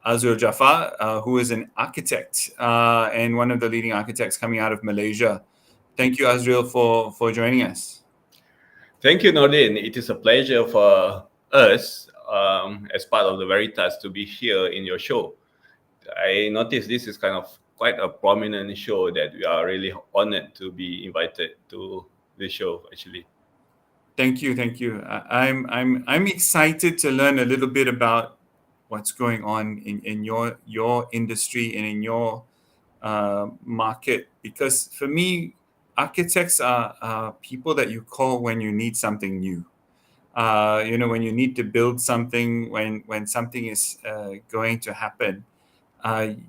Azril Jaafar, who is an architect and one of the leading architects coming out of Malaysia. Thank you, Azril, for joining us. Thank you, Nordin. It is a pleasure for us as part of the VERITAS to be here in your show. I noticed this is kind of quite a prominent show that we are really honored to be invited to the show, actually. Thank you. I'm excited to learn a little bit about what's going on in your industry and in your market, because for me, architects are people that you call when you need something new. When you need to build something, when something is going to happen,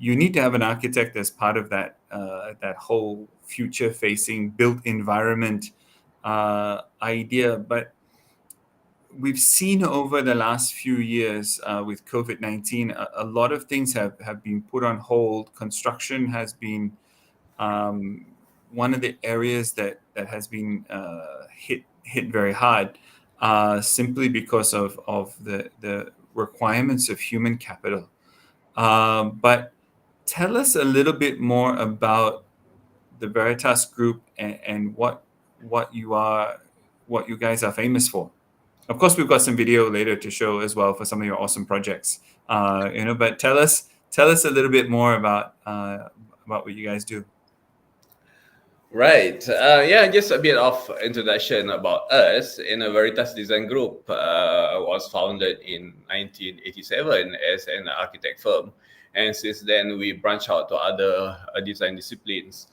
you need to have an architect as part of that whole future-facing built environment idea. But we've seen over the last few years with COVID-19, a lot of things have been put on hold. Construction has been one of the areas that has been hit very hard, simply because of the requirements of human capital. But tell us a little bit more about the VERITAS Group and what you guys are famous for. Of course, we've got some video later to show as well for some of your awesome projects. But tell us a little bit more about what you guys do. Right. Just a bit of introduction about us. VERITAS Design Group was founded in 1987 as an architect firm. And since then, we branched out to other design disciplines.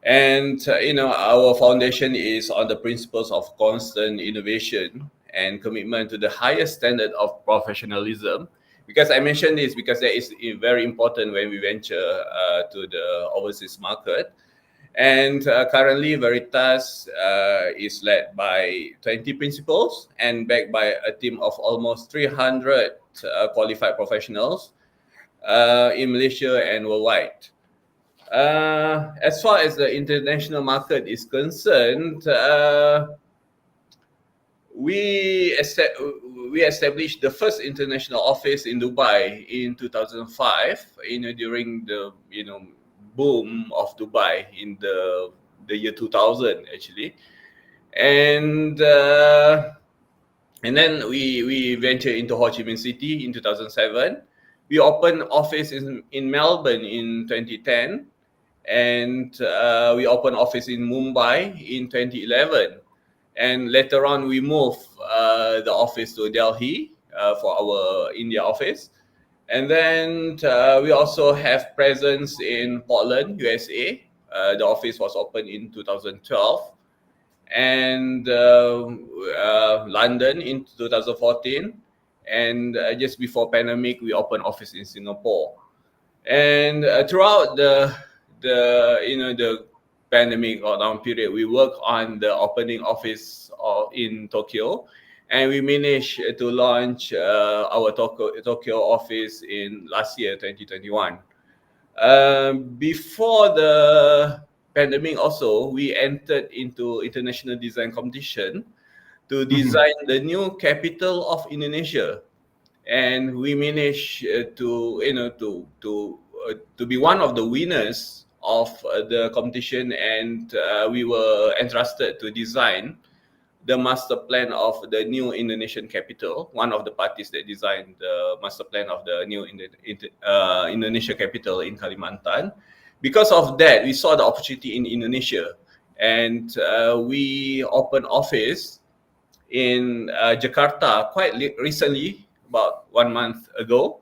And, our foundation is on the principles of constant innovation and commitment to the highest standard of professionalism. Because I mentioned this because that is very important when we venture to the overseas market. And currently, VERITAS is led by 20 principals and backed by a team of almost 300 qualified professionals in Malaysia and worldwide. As far as the international market is concerned, we established the first international office in Dubai in 2005. During the boom of Dubai in the year 2000, actually, and then we ventured into Ho Chi Minh City in 2007. We opened office in Melbourne in 2010, and we opened office in Mumbai in 2011. And later on, we moved the office to Delhi for our India office. And then we also have presence in Portland, USA. The office was opened in 2012. And London in 2014. And just before pandemic, we opened office in Singapore. And throughout the pandemic lockdown period, we worked on the opening office in Tokyo, and we managed to launch our Tokyo office in last year, 2021. Before the pandemic also, we entered into international design competition to design the new capital of Indonesia. And we managed to be one of the winners of the competition, and we were entrusted to design the master plan of the new Indonesian capital, one of the parties that designed the master plan of the new Indonesia capital in Kalimantan. Because of that, we saw the opportunity in Indonesia, and we opened office in Jakarta quite recently, about 1 month ago.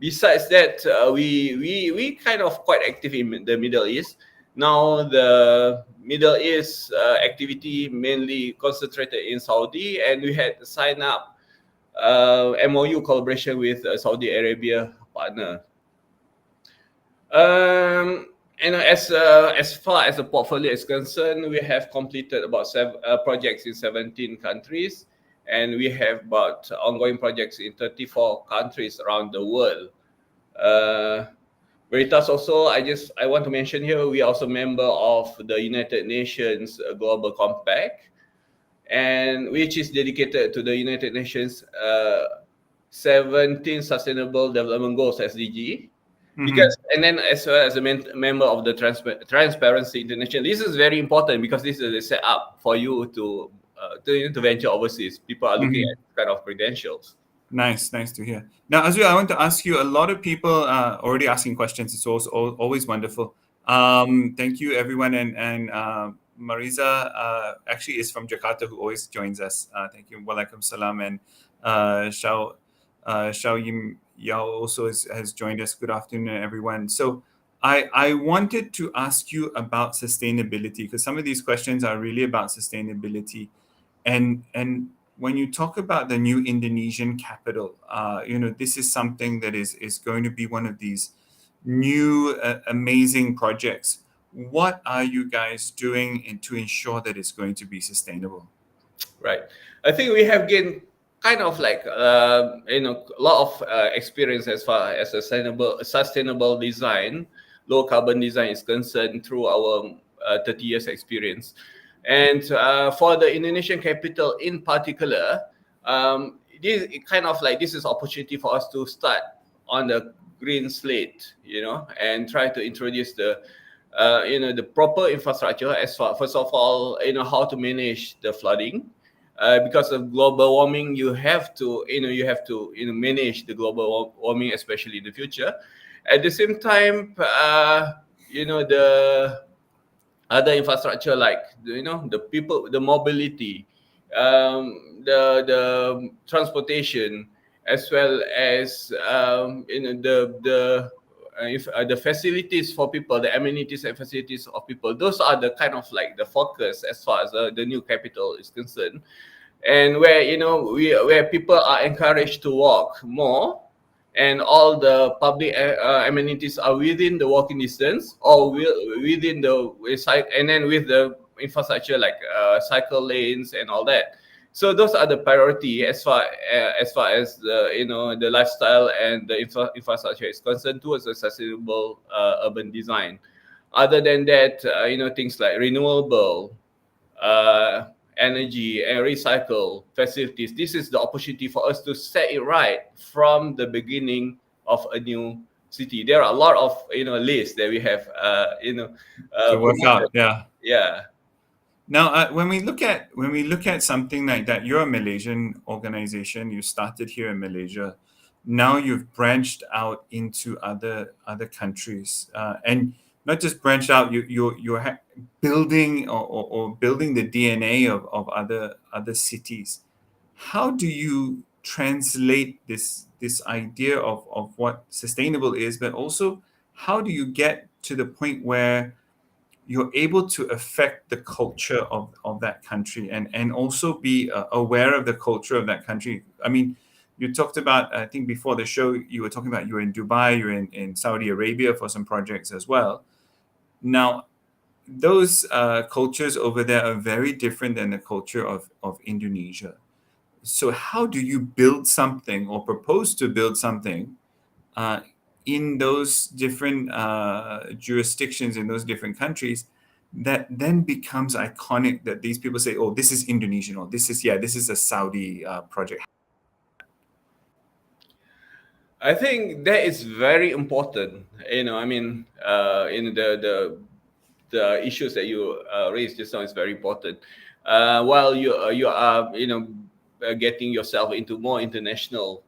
Besides that, we kind of quite active in the Middle East. Now the Middle East activity mainly concentrated in Saudi, and we had signed up MOU collaboration with a Saudi Arabia partner. And as far as the portfolio is concerned, we have completed about 7 projects in 17 countries. And we have about ongoing projects in 34 countries around the world. VERITAS also, I want to mention here, we are also member of the United Nations Global Compact, and which is dedicated to the United Nations 17 Sustainable Development Goals (SDG). Mm-hmm. Because, and then as well as a member of the Transparency International, this is very important because this is a setup for you to venture overseas. People are looking at kind of credentials. Nice to hear. Now, Azril, I want to ask you. A lot of people already asking questions. It's also always wonderful. Thank you, everyone, and Mariza actually is from Jakarta, who always joins us. Thank you. Walaikum salam, and Shao Yim Yao also has joined us. Good afternoon, everyone. So I wanted to ask you about sustainability, because some of these questions are really about sustainability, and when you talk about the new Indonesian capital, this is something that is going to be one of these new amazing projects. What are you guys doing to ensure that it's going to be sustainable? Right. I think we have gained kind of like a lot of experience as far as sustainable design, low carbon design is concerned through our 30 years experience. And for the Indonesian capital in particular, this is opportunity for us to start on the green slate, and try to introduce the the proper infrastructure as far, first of all, how to manage the flooding. Because of global warming, you have to manage the global warming, especially in the future. At the same time, the other infrastructure like the people, the mobility, the transportation, as well as the facilities for people, the amenities and facilities of people. Those are the kind of like the focus as far as the new capital is concerned, and where where people are encouraged to walk more, and all the public amenities are within the walking distance or within the site, and then with the infrastructure like cycle lanes and all that. So those are the priority as far as the the lifestyle and the infrastructure is concerned towards a sustainable urban design. Other than that, things like renewable energy and recycle facilities. This is the opportunity for us to set it right from the beginning of a new city. There are a lot of lists that we have To work out, yeah. Now, when we look at something like that, you're a Malaysian organization. You started here in Malaysia. Now you've branched out into other countries, and not just branched out. You're building or building the DNA of other cities. How do you translate this idea of what sustainable is, but also how do you get to the point where you're able to affect the culture of that country, and also be aware of the culture of that country? I mean, you talked about, I think before the show, you were talking about you were in Dubai, you're in Saudi Arabia for some projects as well. Now, those cultures over there are very different than the culture of Indonesia. So how do you build something or propose to build something in those different jurisdictions, in those different countries, that then becomes iconic, that these people say, oh, this is Indonesian, or this is a Saudi project? I think that is very important. I mean, in the issues that you raised just now is very important. While you are getting yourself into more international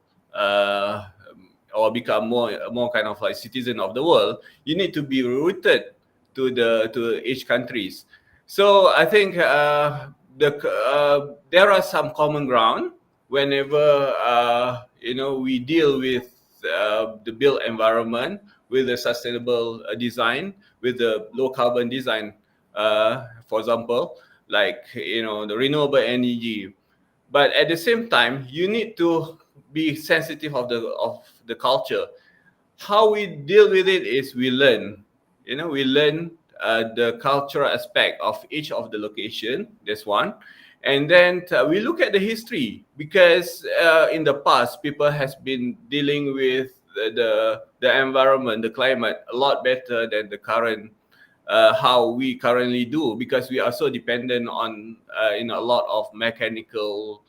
or become more kind of like citizen of the world, you need to be rooted to each countries. So I think there are some common ground whenever we deal with the built environment, with the sustainable design, with the low carbon design, for example, like the renewable energy. But at the same time, you need to be sensitive of the culture. How we deal with it is we learn. We learn the cultural aspect of each of the location. That's one. And then we look at the history, because in the past, people has been dealing with the environment, the climate, a lot better than the current how we currently do, because we are so dependent on a lot of mechanical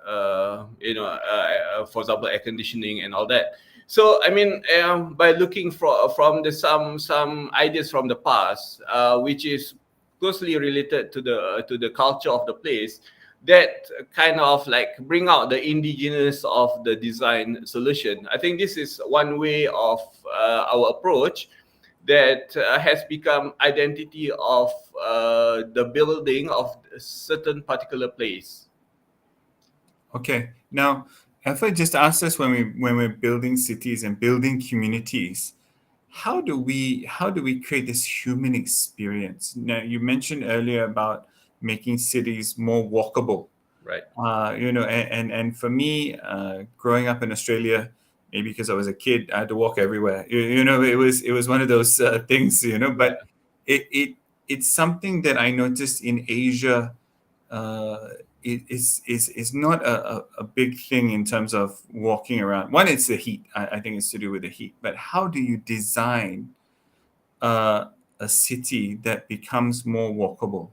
for example, air conditioning and all that. So I mean, by looking from the some ideas from the past, which is closely related to the culture of the place, that kind of like bring out the indigenous of the design solution. I think this is one way of our approach that has become identity of the building of a certain particular place. Okay. Now, if I just ask us when we're building cities and building communities, how do we create this human experience? Now, you mentioned earlier about making cities more walkable. Right. And for me, growing up in Australia, maybe because I was a kid, I had to walk everywhere. It was one of those things, Yeah. but it's something that I noticed in Asia. Is not a big thing in terms of walking around. One, it's the heat. I think it's to do with the heat. But how do you design uh, a city that becomes more walkable?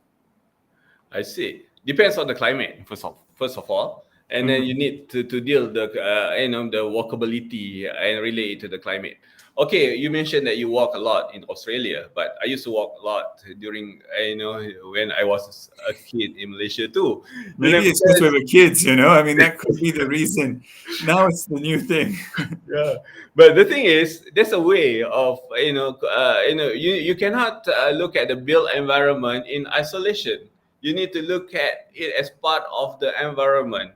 I see. Depends on the climate, first of all, and then you Mhm. need to deal the walkability and relate to the climate. Okay, you mentioned that you walk a lot in Australia, but I used to walk a lot during when I was a kid in Malaysia too. Maybe it's because we Because were kids. I mean, that could be the reason. Now it's the new thing. yeah, but the thing is, there's a way of you cannot look at the built environment in isolation. You need to look at it as part of the environment.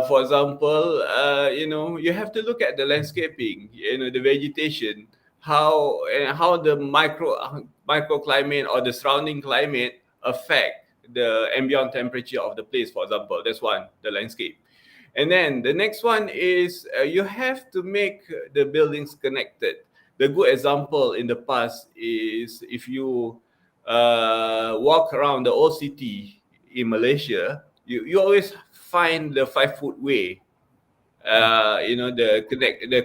For example, you have to look at the landscaping, the vegetation, how the microclimate or the surrounding climate affect the ambient temperature of the place. For example, that's one, the landscape. And then the next one is you have to make the buildings connected. The good example in the past is if you walk around the old city in Malaysia, you always find the 5 foot way. The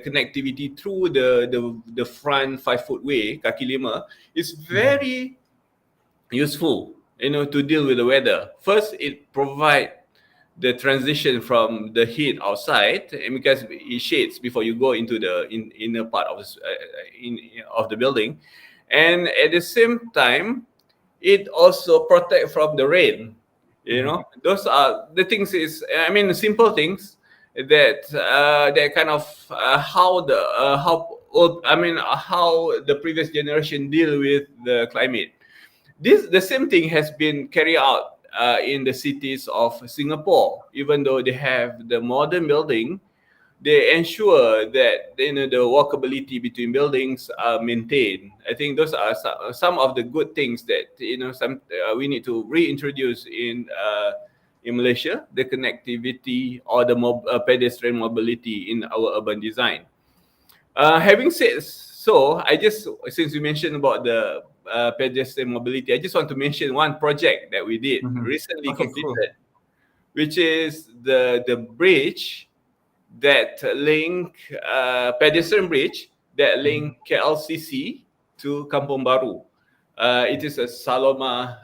connectivity through the front 5 foot way, kaki lima, is very useful, to deal with the weather. First, it provide the transition from the heat outside, and because it shades before you go into the inner part of of the building, and at the same time, it also protect from the rain. Mhm. Those are the things. Is I mean simple things that kind of how old, I mean how the previous generation deal with the climate. The same thing has been carried out in the cities of Singapore. Even though they have the modern building, they ensure that the walkability between buildings are maintained. I think those are some of the good things that some we need to reintroduce in Malaysia, the connectivity or the pedestrian mobility in our urban design. Having said so, I just since we mentioned about the pedestrian mobility, I just want to mention one project that we did Mhm. recently Okay, cool. completed, which is the bridge that link pedestrian bridge that Mhm. link KLCC to Kampung Baru. It is a Saloma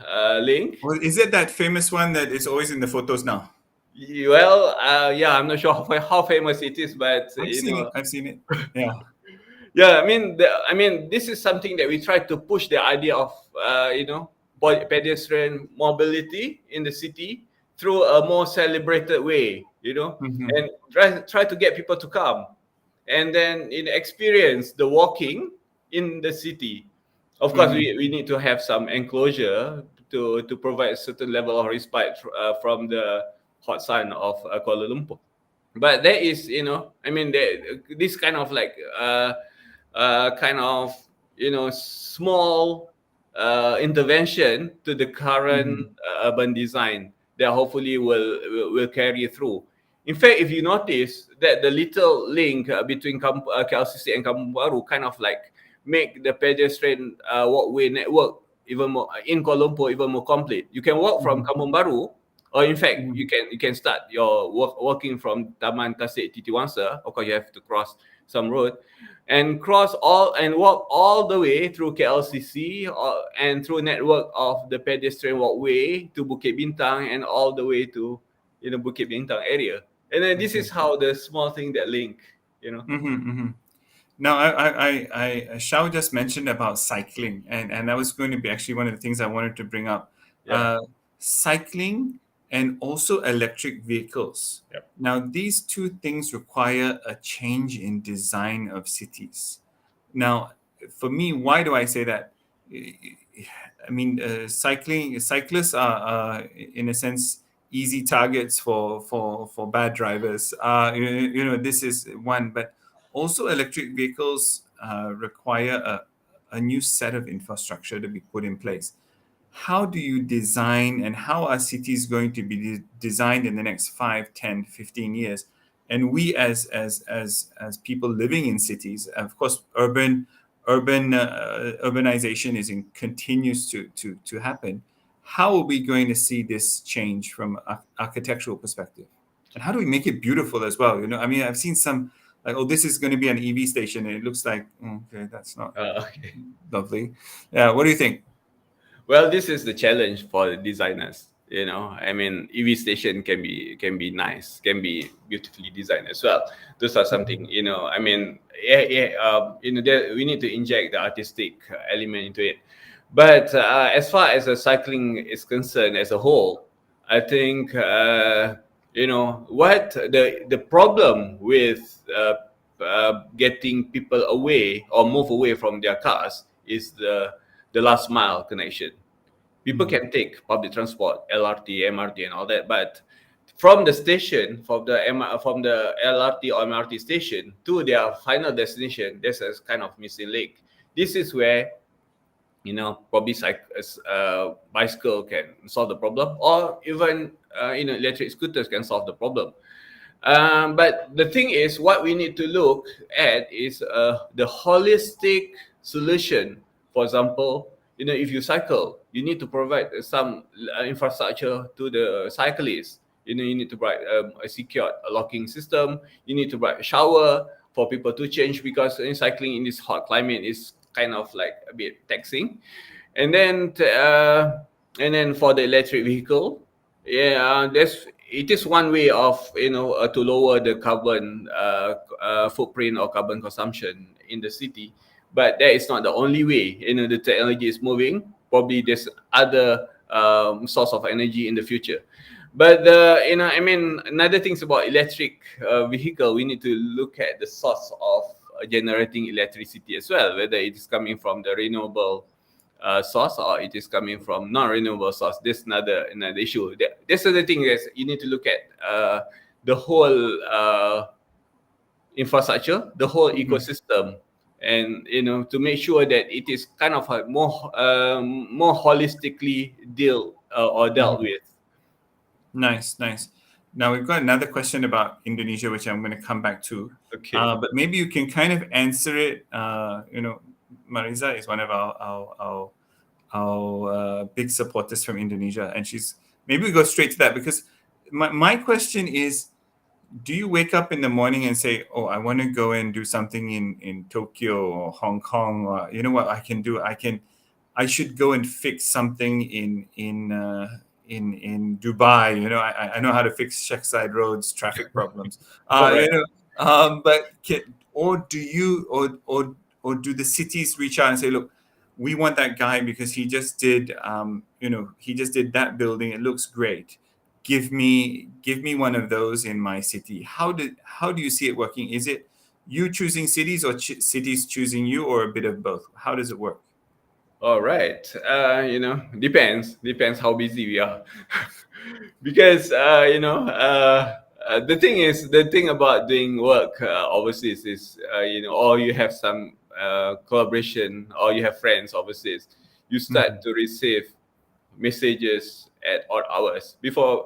link. Well, is it that famous one that is always in the photos now? Well, yeah, I'm not sure how famous it is, but I've seen it. I've seen it. Yeah. yeah, I mean, this is something that we try to push the idea of pedestrian mobility in the city through a more celebrated way, Mhm. and try to get people to come and then experience the walking in the city. Of course, Mhm. we need to have some enclosure to provide a certain level of respite from the hot sun of Kuala Lumpur. But there is, I mean, this kind of like kind of small intervention to the current Mhm. urban design that hopefully will carry through. In fact, if you notice that the little link between KLCC and Kampung Baru kind of like make the pedestrian walkway network even more in Kuala Lumpur even more complete. You can walk from Mhm. Kampung Baru, or in fact, Mhm. you can start your walking from Taman Tasik Titiwangsa. Of course, you have to cross some road, and walk all the way through KLCC and through network of the pedestrian walkway to Bukit Bintang and all the way to in the Bukit Bintang area. And then this is how the small thing that link, you know. Now, Shao just mentioned about cycling, and that was going to be actually one of the things I wanted to bring up. Yeah. Cycling and also electric vehicles. Yep. Now, these two things require a change in design of cities. Now, for me, why do I say that? I mean, cyclists are, in a sense, easy targets for bad drivers. This is one, but also electric vehicles require a new set of infrastructure to be put in place. How do you design, and how are cities going to be designed in the next 5, 10, 15 years? And we as people living in cities, of course, urbanization continues to happen. How are we going to see this change from an architectural perspective? And how do we make it beautiful as well? I mean, I've seen some like, oh, this is going to be an EV station, and it looks like, okay, that's not Okay. lovely. Yeah, what do you think? Well, this is the challenge for the designers. I mean, EV station can be nice, can be beautifully designed as well. Those are something, I mean, we need to inject the artistic element into it. But as far as the cycling is concerned as a whole, I think what the problem with getting people away or move away from their cars is the last mile connection. People can take public transport, LRT, MRT, and all that, but from the station, from the LRT or MRT station to their final destination, there's a kind of missing link. This is where probably bicycle can solve the problem, or even electric scooters can solve the problem. But the thing is, what we need to look at is the holistic solution. For example, if you cycle, you need to provide some infrastructure to the cyclists. You need to provide a secured locking system. You need to provide a shower for people to change, because cycling in this hot climate is kind of like a bit taxing. And then for the electric vehicle, it is one way of to lower the carbon footprint or carbon consumption in the city, but that is not the only way. The technology is moving. Probably there's other source of energy in the future. But I mean, another things about electric vehicle, we need to look at the source of generating electricity as well, whether it is coming from the renewable source or it is coming from non-renewable source. This another issue. This is the thing that you need to look at the whole infrastructure, the whole ecosystem, and to make sure that it is kind of more holistically dealt with. Nice. Now we've got another question about Indonesia, which I'm going to come back to. Okay. But maybe you can kind of answer it. Mariza is one of our big supporters from Indonesia, and maybe we go straight to that, because my question is, do you wake up in the morning and say, oh, I want to go and do something in Tokyo or Hong Kong, or what I can do? I should go and fix something in Dubai. I know how to fix Sheikh roads, traffic problems. Or do the cities reach out and say, look, we want that guy because he just did that building. It looks great. Give me one of those in my city. How do you see it working? Is it you choosing cities, or cities choosing you, or a bit of both? How does it work? All right. Depends how busy we are. Because the thing about doing work overseas is or you have some collaboration, or you have friends overseas, you start to receive messages at odd hours.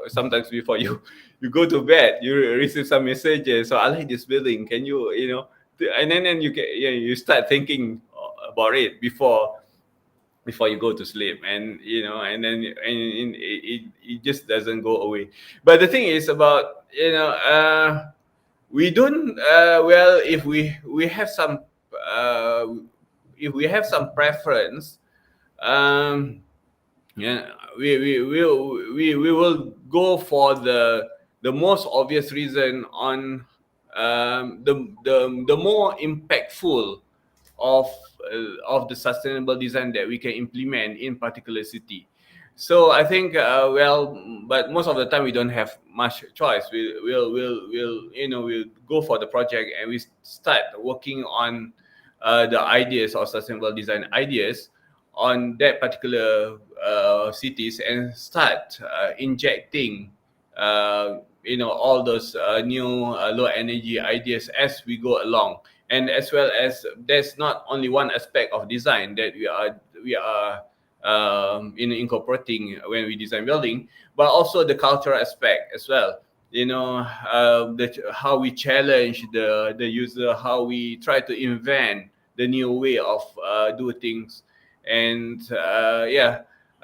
Sometimes before you go to bed, you receive some messages. So I like this building. Can you and then you start thinking about it before you go to sleep, and and then it just doesn't go away. But the thing is about we don't well, if we have some preference, yeah, we will go for the the most obvious reason on the more impactful of the sustainable design that we can implement in particular city. So I think but most of the time we don't have much choice. We'll go for the project and we start working on the ideas or sustainable design ideas on that particular cities and start injecting all those new low energy ideas as we go along. And as well as there's not only one aspect of design that we are incorporating when we design building, but also the cultural aspect as well. How we challenge the user, how we try to invent the new way of do things. And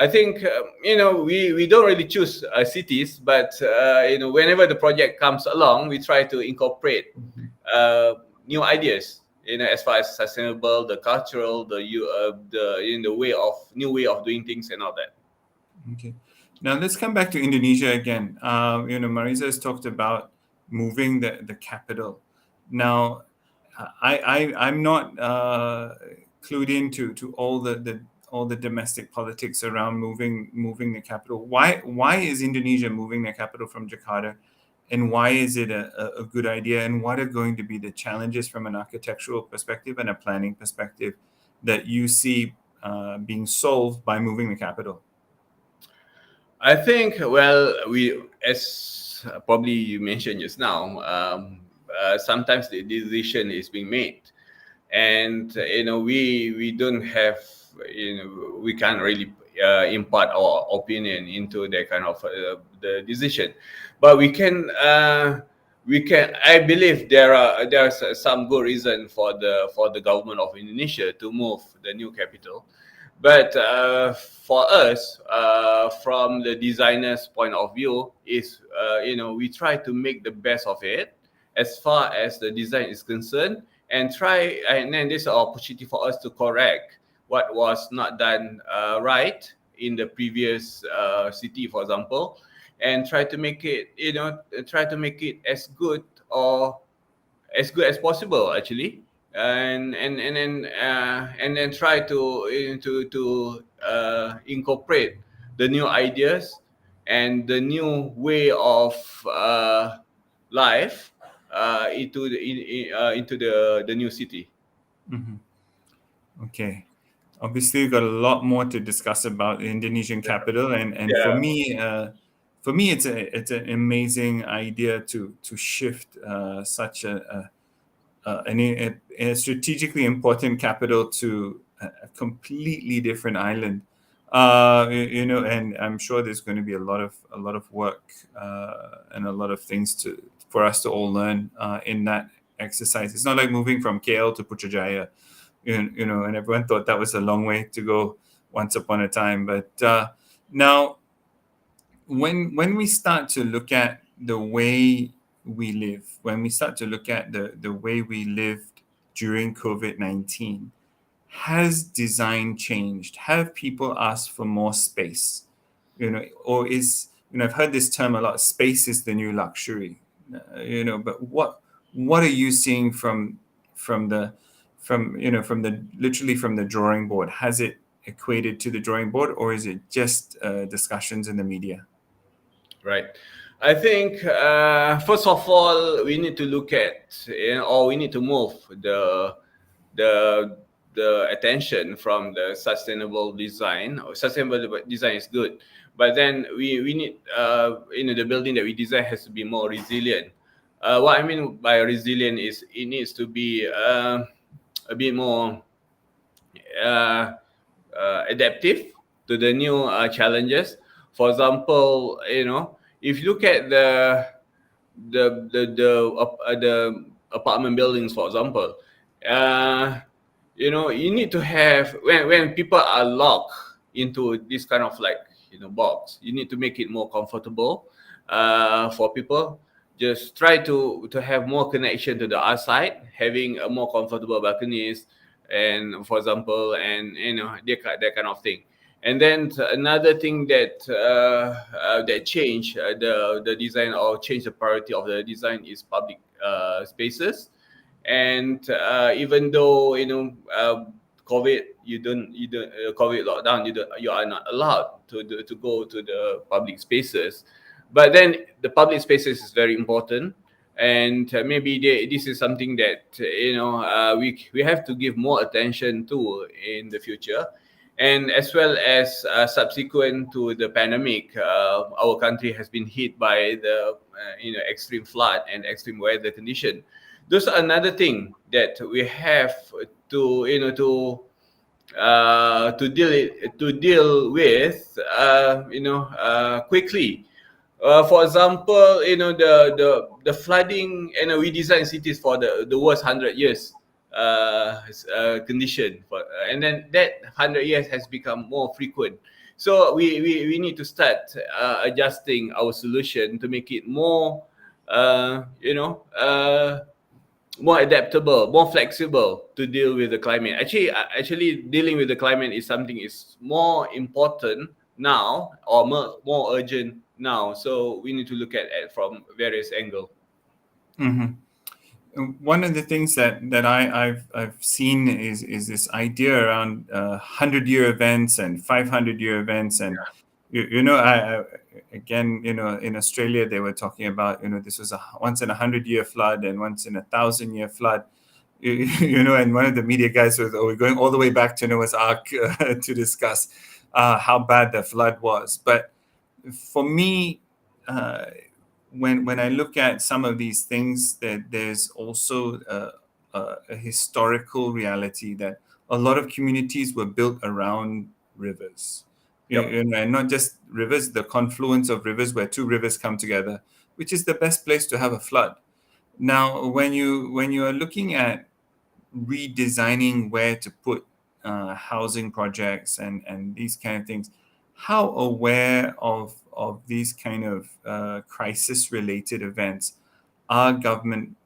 I think we don't really choose cities, but whenever the project comes along, we try to incorporate new ideas. As far as sustainable, the cultural, the way of new way of doing things and all that. Okay. Now let's come back to Indonesia again. Marisa has talked about moving the capital. Now, I'm not clued into to all the domestic politics around moving the capital. Why is Indonesia moving their capital from Jakarta, and why is it a good idea? And what are going to be the challenges from an architectural perspective and a planning perspective that you see being solved by moving the capital? I think, as probably you mentioned just now, sometimes the decision is being made, and we don't have, we can't really impart our opinion into that kind of the decision, but we can. I believe there's some good reason for the government of Indonesia to move the new capital. But for us, from the designer's point of view, is we try to make the best of it as far as the design is concerned, and then this is an opportunity for us to correct what was not done right in the previous city, for example, and try to make it as good as possible, actually. And then try to incorporate the new ideas and the new way of life into the new city. Mm-hmm. Okay. Obviously, we've got a lot more to discuss about the Indonesian capital, and for me, it's an amazing idea to shift such a strategically important capital to a completely different island. And I'm sure there's going to be a lot of work and a lot of things for us to all learn in that exercise. It's not like moving from KL to Putrajaya, and everyone thought that was a long way to go once upon a time. But now, when we start to look at the way we live, when we start to look at the way we lived during COVID-19, has design changed? Have people asked for more space? Or I've heard this term a lot, space is the new luxury. But what are you seeing from the literally from the drawing board? Has it equated to the drawing board, or is it just discussions in the media? Right. I think first of all, we need to look at, or we need to move the attention from the sustainable design. Sustainable design is good, but then we need the building that we design has to be more resilient. What I mean by resilient is it needs to be a bit more adaptive to the new challenges. For example, if you look at the apartment buildings, for example, you need to have, when people are locked into this kind of box, you need to make it more comfortable for people. Just try to have more connection to the outside, having a more comfortable balconies, and for example, and that kind of thing. And then another thing that changed the design or changed the priority of the design is public spaces. And even though COVID, COVID lockdown, you are not allowed to go to the public spaces. But then the public spaces is very important, and maybe this is something that we have to give more attention to in the future. And as well as subsequent to the pandemic, our country has been hit by the extreme flood and extreme weather condition. Those are another thing that we have to to deal with quickly. For example, the flooding, we design cities for the worst 100 years condition, and then that 100 years has become more frequent. So we need to start adjusting our solution to make it more more adaptable, more flexible to deal with the climate. Actually, dealing with the climate is something is more important now, or more urgent now. So we need to look at it from various angles. Mm-hmm. One of the things that I've seen is this idea around 100-year events and 500-year events, and I again, in Australia they were talking about, this was a once in 100-year flood and once in 1,000-year flood, and one of the media guys was, we're going all the way back to Noah's Ark to discuss how bad the flood was. But for me, when I look at some of these things, that there's also a historical reality that a lot of communities were built around rivers. Yep. And not just rivers, the confluence of rivers where two rivers come together, which is the best place to have a flood. Now, when you are looking at redesigning where to put housing projects and these kind of things, how aware of these kind of crisis-related events are government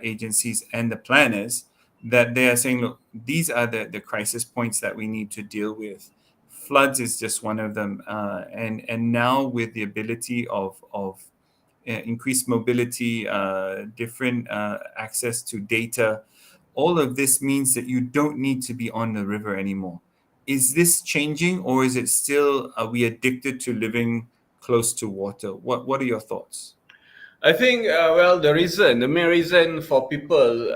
agencies and the planners, that they are saying, look, these are the crisis points that we need to deal with. Floods is just one of them, and now with the ability of increased mobility, different access to data, all of this means that you don't need to be on the river anymore. Is this changing, or is it still, are we addicted to living close to water? What are your thoughts? I think the main reason for people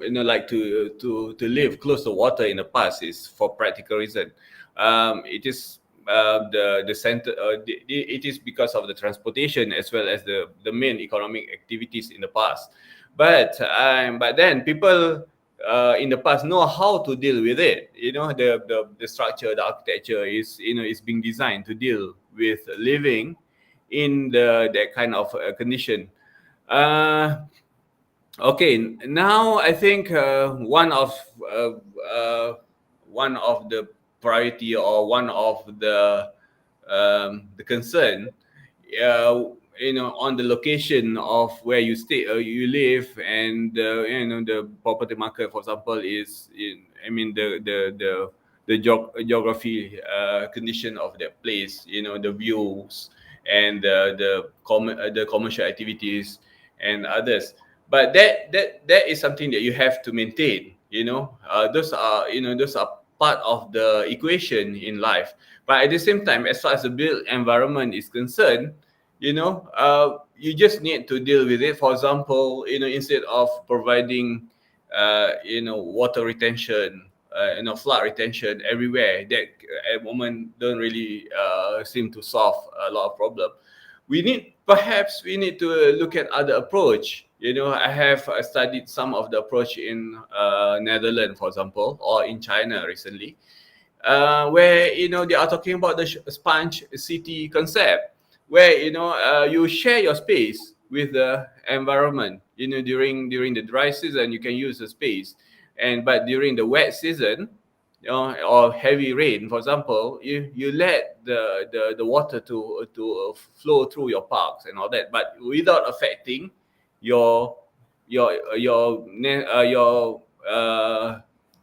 like to live close to water in the past is for practical reason. It is the center. It is because of the transportation as well as the main economic activities in the past. But then people in the past know how to deal with it. The structure, the architecture is being designed to deal with living in that kind of condition. Okay, now I think one of the priority, or one of the concern, on the location of where you stay, you live, and the property market, for example, is the geography condition of that place, the views and the commercial activities and others. But that is something that you have to maintain. Those are part of the equation in life. But at the same time, as far as the built environment is concerned, you just need to deal with it. For example, instead of providing water retention, flood retention everywhere, that at the moment don't really seem to solve a lot of problem. Perhaps we need to look at other approach. I have studied some of the approach in Netherlands, for example, or in China recently, where they are talking about the sponge city concept, where you share your space with the environment. During the dry season you can use the space, but during the wet season, or heavy rain, for example, you let the water to flow through your parks and all that, but without affecting your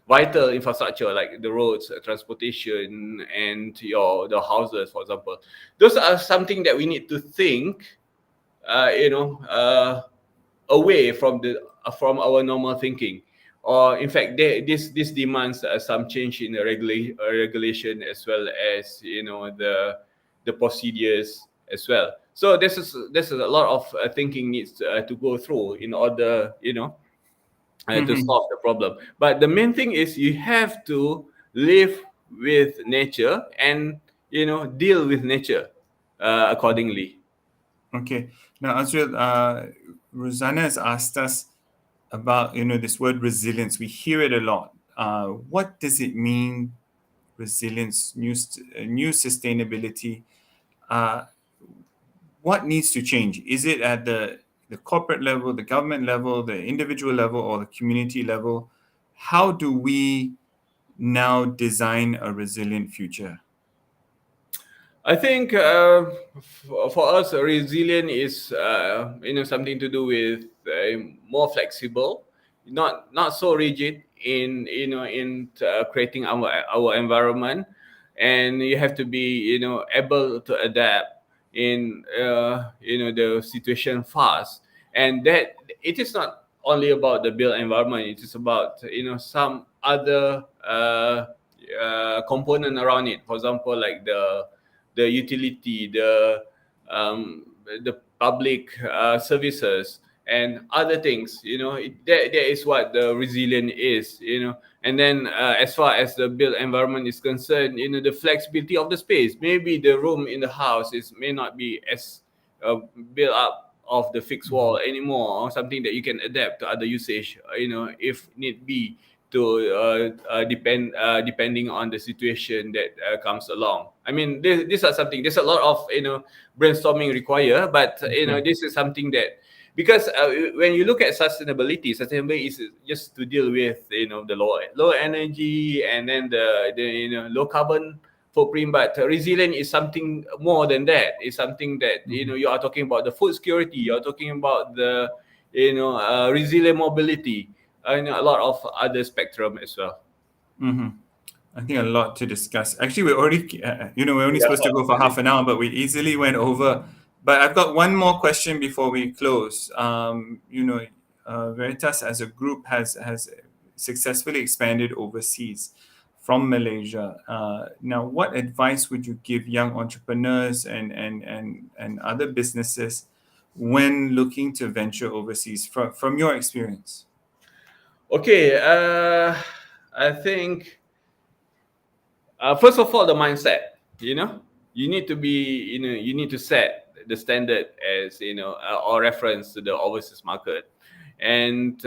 vital infrastructure like the roads, transportation, and the houses, for example. Those are something that we need to think, away from our normal thinking. Or in fact, this demands some change in the regulation, as well as the procedures as well. So this is a lot of thinking needs to go through in order to Mhm. solve the problem. But the main thing is you have to live with nature and deal with nature accordingly. Okay. Now, Azril, Rosanna has asked us about this word resilience. We hear it a lot. What does it mean? Resilience, new sustainability. Uh, what needs to change? Is it at the corporate level, the government level, the individual level, or the community level? How do we now design a resilient future? I think for us, resilient is something to do with more flexible, not so rigid in creating our environment, and you have to be able to adapt in the situation fast, and that it is not only about the built environment. It is about some other component around it. For example, like the utility, the public services, and other things. That is what the resilient is. And then as far as the built environment is concerned, the flexibility of the space. Maybe the room in the house may not be as built up of the fixed wall anymore, or something that you can adapt to other usage. If need be, to depending on the situation that comes along. I mean, these are something. There's a lot of brainstorming required, but Okay. this is something that, because when you look at sustainability is just to deal with the low energy, and then the low carbon footprint. But resilient is something more than that. It's something that Mhm. you are talking about the food security. You're talking about the resilient mobility, and a lot of other spectrum as well. Mhm. I think a lot to discuss. Actually, we're already, we're only Yeah, supposed to go for half an hour, but we easily went over. But I've got one more question before we close. Veritas as a group has successfully expanded overseas from Malaysia. Now, what advice would you give young entrepreneurs and other businesses when looking to venture overseas from your experience? okay. I think first of all, the mindset. You need to be. You need to set the standard as or reference to the overseas market, and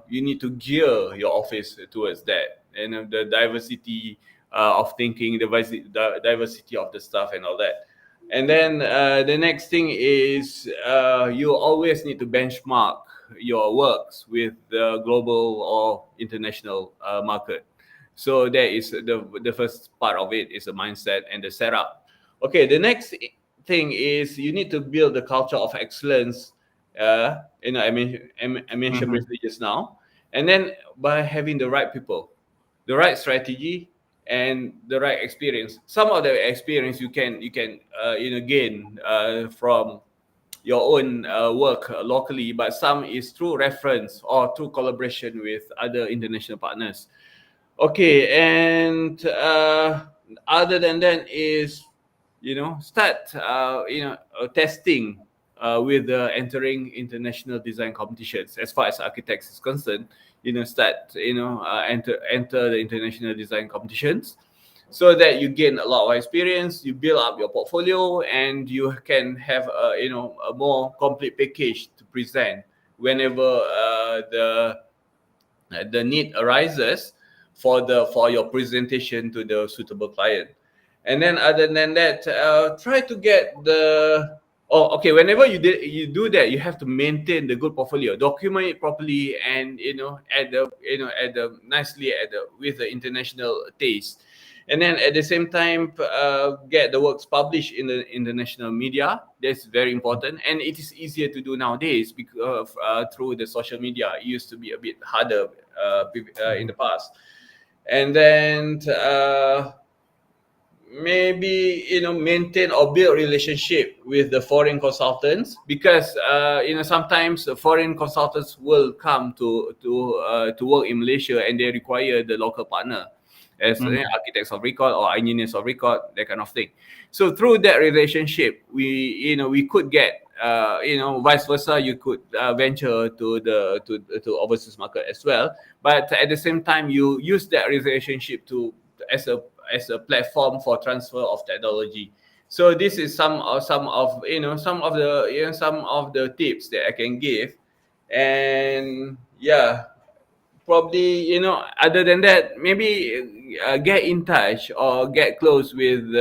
you need to gear your office towards that. And the diversity of thinking, the diversity of the staff, and all that. And then the next thing is you always need to benchmark your works with the global or international market. So that is the first part of it, is the mindset and the setup. Okay, the next thing is you need to build the culture of excellence. I mentioned Mm-hmm. briefly just now, and then by having the right people, the right strategy, and the right experience. Some of the experience you can gain from your own work locally, but some is through reference or through collaboration with other international partners. Okay, and other than that is, start testing with entering international design competitions. As far as architects is concerned, start enter the international design competitions, so that you gain a lot of experience, you build up your portfolio, and you can have a more complete package to present whenever the need arises for your presentation to the suitable client. And then other than that, try to get the okay, whenever you do that, you have to maintain the good portfolio, document it properly, and at the nicely at the with the international taste. and then at the same time get the works published in the international media. That's very important, and it is easier to do nowadays because through the social media. It used to be a bit harder in the past. And then maybe maintain or build relationship with the foreign consultants, because sometimes the foreign consultants will come to work in Malaysia, and they require the local partner as architects of record or engineers of record, that kind of thing. So through that relationship, we could get vice versa. You could venture to overseas market as well, but at the same time you use that relationship to as a platform for transfer of technology. So this is some of the tips that I can give. And yeah, probably other than that, maybe get in touch or get close with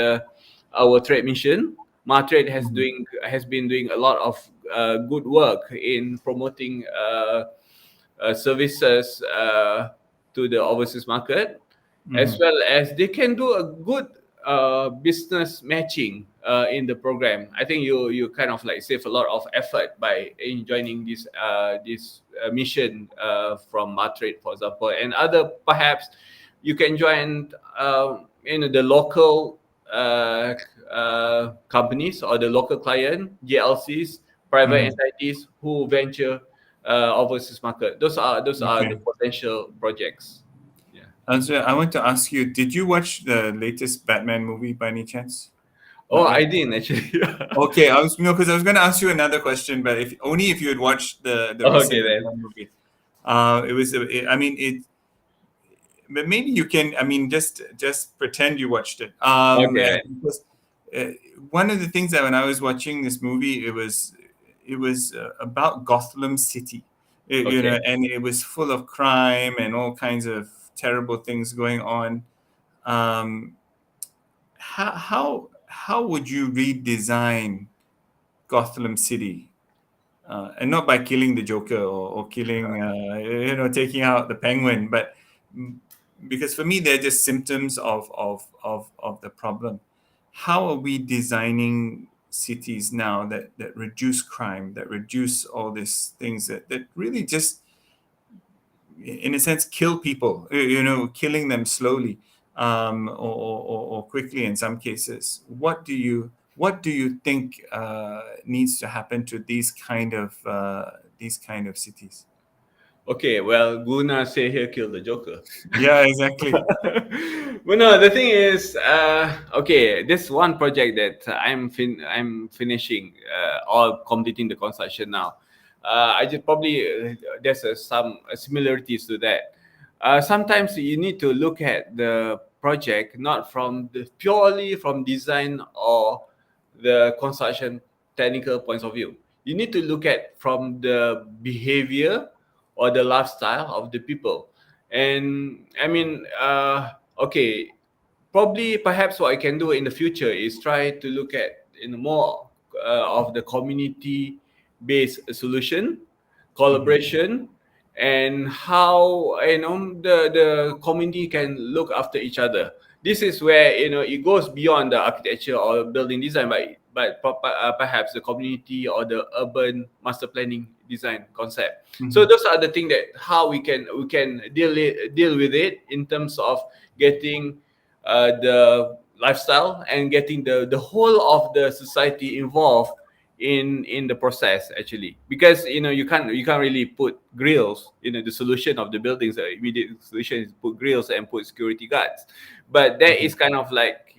our trade mission. Martrade has been doing a lot of good work in promoting services to the overseas market, as well as they can do a good business matching in the program. I think you kind of like save a lot of effort by joining this mission from Matrade, for example, and other perhaps you can join the local companies or the local client GLCs, private entities who venture overseas market. Those are the Okay. potential projects. Yeah. Azril, I want to ask you, did you watch the latest Batman movie by any chance? Oh, Not I yet? didn't actually. Okay, I was because I was going to ask you another question, but if only if you had watched the Okay recent then. Batman movie. It was, I mean, but maybe you can, I mean, just pretend you watched it. Okay. Because uh, one of the things that when I was watching this movie, it was about Gotham City, Okay. and it was full of crime and all kinds of terrible things going on. Um, how would you redesign Gotham City? And not by killing the Joker or killing, taking out the Penguin, but mm, because for me they're just symptoms of the problem. How are we designing cities now that reduce crime, that reduce all these things that really just in a sense kill people, killing them slowly, or quickly in some cases. What do you think needs to happen to these kind of cities? Okay. Well, Guna say here kill the Joker. Yeah, exactly. But no, the thing is, okay, this one project that I'm finishing or completing the construction now. I just probably there's some similarities to that. Sometimes you need to look at the project not from the purely from design or the construction technical points of view. You need to look at from the behavior or the lifestyle of the people. And I mean, okay, probably perhaps what I can do in the future is try to look at in more of the community based solution, Mhm. collaboration, and how the community can look after each other. This is where it goes beyond the architecture or building design, but perhaps the community or the urban master planning design concept. So Mhm. those are the things that how we can deal with it in terms of getting the lifestyle and getting the whole of the society involved in the process, actually, because you can't really put grills. The solution of the buildings, the immediate solution is put grills and put security guards, but that is kind of like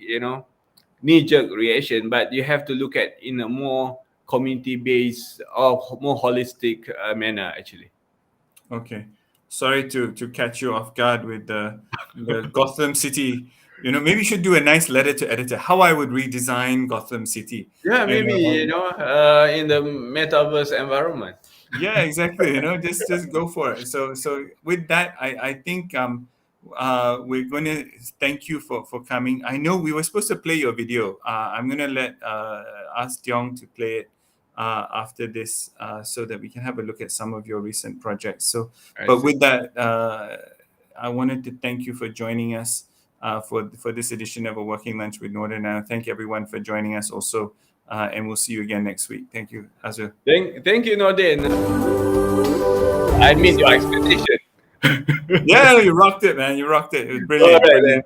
knee-jerk reaction. But you have to look at in a more community-based or more holistic manner, actually. Okay. Sorry to catch you off guard with the Gotham City. Maybe you should do a nice letter to editor how I would redesign Gotham City. Yeah, You maybe know, in the metaverse environment. Yeah, exactly. Just go for it. So with that, I think we're going to thank you for coming. I know we were supposed to play your video. I'm going to let ask Diong to play it after this, so that we can have a look at some of your recent projects. So, I but see. with that, I wanted to thank you for joining us. for this edition of A Working Lunch with Nordin. And I thank everyone for joining us also. And we'll see you again next week. Thank you, Azril. Thank you, Nordin. I meet your expectation. Yeah, you rocked it, man. You rocked it. It was All brilliant. right, Brilliant.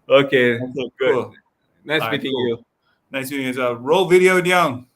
Okay, Okay, good. cool. Nice All right, meeting cool. you. Nice meeting you as well. Roll video down.